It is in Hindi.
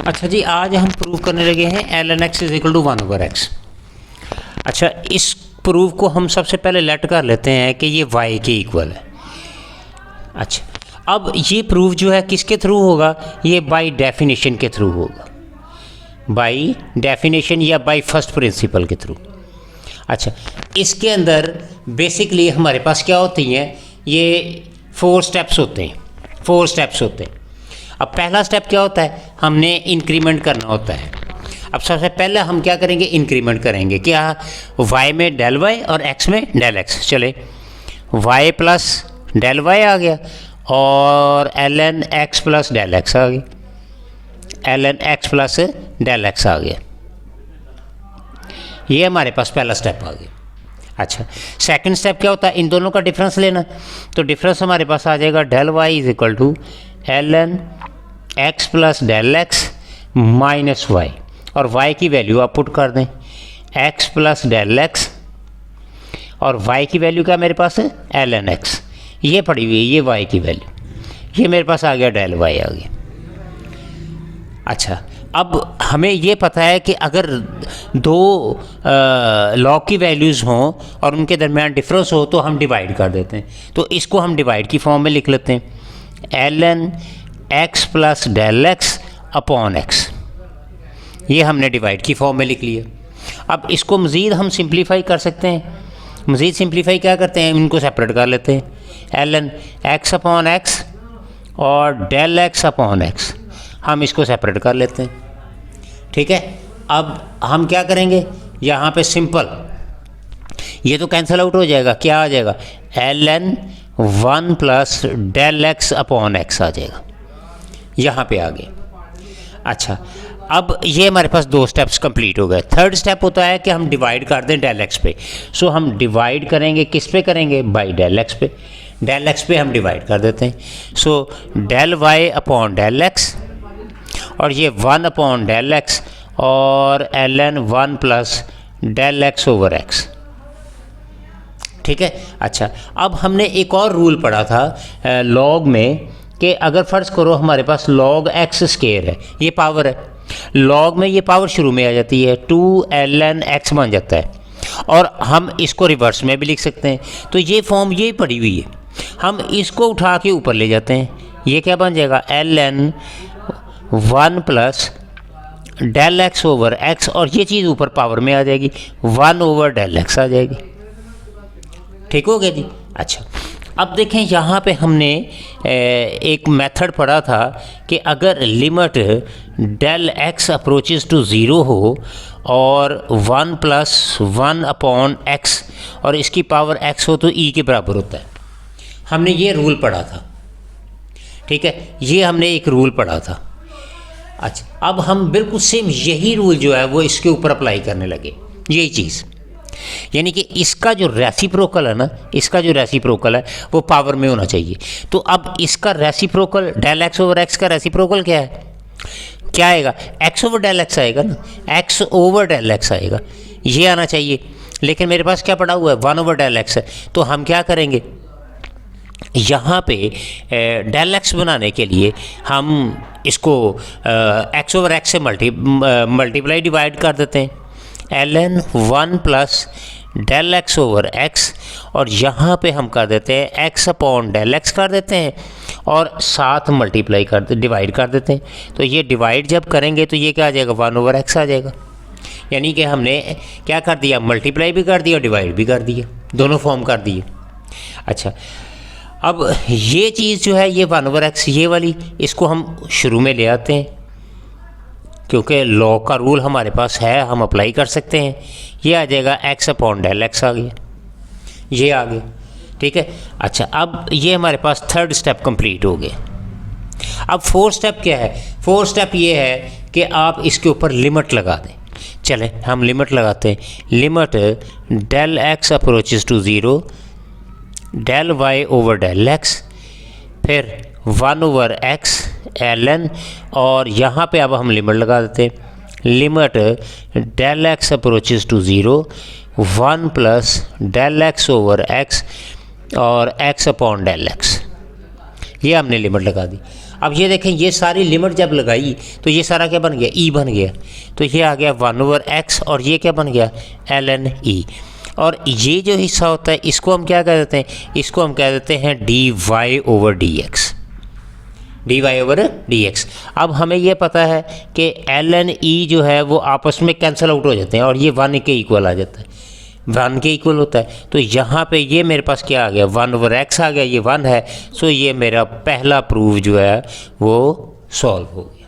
अच्छा जी, आज हम प्रूव करने लगे हैं ln x is equal to 1/x। अच्छा, इस प्रूव को हम सबसे पहले लेट कर लेते हैं कि ये y के इक्वल है। अच्छा, अब ये प्रूव जो है किसके थ्रू होगा? ये बाय डेफिनेशन के थ्रू होगा, बाय डेफिनेशन या बाय फर्स्ट प्रिंसिपल के थ्रू। अच्छा, इसके अंदर बेसिकली हमारे पास क्या होती हैं? ये 4 स्टेप्स होते हैं, 4 स्टेप्स होते हैं। अब पहला स्टेप क्या होता है? हमने इंक्रीमेंट करना होता है। अब सबसे पहले हम क्या करेंगे? इंक्रीमेंट करेंगे। क्या? y में डेल y और x में डेल x। चले, y प्लस डेल y आ गया और ln x plus del x आ गया, ln x plus del x आ गया। ये हमारे पास पहला स्टेप आ गया। अच्छा, सेकंड स्टेप क्या होता है? इन दोनों का डिफरेंस लेना। तो डिफरेंस हमारे पास आ जाएगा del y is equal to ln x plus del x minus y, और y की वैल्यू आप पुट कर दें, x प्लस डेल x और y की वैल्यू क्या मेरे पास है? ln x। ये पड़ी हुई है, ये y की वैल्यू, ये मेरे पास आ गया डेल y आ गया। अच्छा, अब हमें ये पता है कि अगर दो लॉग की वैल्यूज़ हों और उनके दरमियान डिफरेंस हो तो हम डिवाइड कर देते हैं। तो इसको हम डिवाइड की फॉर्म में लिख लेते हैं, ln x plus del x upon x। ये हमने डिवाइड की फॉर्म में लिख लिया। अब इसको मज़ीद हम सिंप्लीफाई कर सकते हैं। मज़ीद सिंप्लीफाई क्या करते हैं? इनको सेपरेट कर लेते हैं, ln x अपॉन x और डेल x अपॉन x, हम इसको सेपरेट कर लेते हैं। ठीक है, अब हम क्या करेंगे? यहाँ पे सिंपल ये तो कैंसिल आउट हो जाएगा। क्या आ जाएगा? ln 1 plus del x upon x आ जाएगा, यहाँ पे आ गए। अच्छा, अब ये हमारे पास 2 स्टेप्स कंप्लीट हो गए। थर्ड स्टेप होता है कि हम डिवाइड कर दें डेल x पे। सो हम डिवाइड करेंगे, किस पे करेंगे? बाई डेल x पे। डेल x पे हम डिवाइड कर देते हैं। So del y upon del x और ये 1 अपॉन डेल x और ln 1 plus del x over x। ठीक है। अच्छा, अब हमने एक और रूल पढ़ा था लॉग में कि अगर फ़र्ज़ करो हमारे पास लॉग x स्क्वायर है, ये पावर है, लॉग में ये पावर शुरू में आ जाती है, 2 ln x बन जाता है, और हम इसको रिवर्स में भी लिख सकते हैं। तो ये फॉर्म ये पड़ी हुई है, हम इसको उठा के ऊपर ले जाते हैं, ये क्या बन जाएगा? ln 1 plus del x over x, और ये चीज़ ऊपर पावर में आ जाएगी, 1 ओवर डेल x आ जाएगी। ठीक हो गया जी। अच्छा, अब देखें यहाँ पे हमने एक मेथड पढ़ा था कि अगर limit del x approaches to 0 हो और 1 प्लस 1 अपॉन x और इसकी पावर x हो तो e के बराबर होता है। हमने ये रूल पढ़ा था। ठीक है, ये हमने एक रूल पढ़ा था। अच्छा, अब हम बिल्कुल सेम यही रूल जो है वो इसके ऊपर अप्लाई करने लगे, यही चीज़, यानी कि इसका जो रेसिप्रोकल है ना, इसका जो रेसिप्रोकल है वो पावर में होना चाहिए। तो अब इसका reciprocal del x over x का रेसिप्रोकल क्या है? क्या आएगा? x ओवर डेल x आएगा ना, x ओवर डेल x आएगा, ये आना चाहिए। लेकिन मेरे पास क्या पड़ा हुआ है? 1 ओवर डेल x है। तो हम क्या करेंगे? यहाँ पे डेल x बनाने के लिए हम इसको x ओवर x से मल्टीप्लाई डिवाइड कर देते हैं, ln 1 plus del x over x, और यहाँ पे हम कर देते हैं x अपॉन डेल x कर देते हैं और साथ मल्टीप्लाई कर डिवाइड कर देते हैं। तो ये डिवाइड जब करेंगे तो ये क्या आ जाएगा? 1 ओवर x आ जाएगा। यानी कि हमने क्या कर दिया? मल्टीप्लाई भी कर दिया, डिवाइड भी कर दिया, दोनों फॉर्म कर दिए। अच्छा, अब ये चीज़ जो है ये 1 ओवर x ये वाली, इसको हम शुरू में ले आते हैं क्योंकि लॉग का रूल हमारे पास है, हम अप्लाई कर सकते हैं। ये आ जाएगा x अपॉन डेल x आ गया, ये आ गया। ठीक है। अच्छा, अब ये हमारे पास थर्ड स्टेप कंप्लीट हो गया। अब 4th स्टेप क्या है? 4th स्टेप ये है कि आप इसके ऊपर लिमिट लगा दें। चलें, हम लिमिट लगाते हैं। Limit del x approaches to 0 del y over del x, फिर 1 ओवर x ln, और यहाँ पे अब हम लिमिट लगा देते हैं, limit del x approaches to 0 1 plus del x over x और x अपॉन डेल x, ये हमने लिमिट लगा दी। अब ये देखें, ये सारी लिमिट जब लगाई तो ये सारा क्या बन गया, ई बन गया। तो ये आ गया 1/x और ये क्या बन गया, ln e। और ये जो हिस्सा होता है इसको हम क्या कह देते हैं, इसको हम कह देते हैं dy/dx, dy/dx। अब हमें ये पता है कि ln e जो है वो आपस में कैंसिल आउट हो जाते हैं और ये 1 के इक्वल आ जाता है, 1 के इक्वल होता है। तो यहाँ पे ये मेरे पास क्या आ गया, 1/x आ गया, ये 1 है। सो ये मेरा पहला प्रूफ जो है वो सॉल्व हो गया।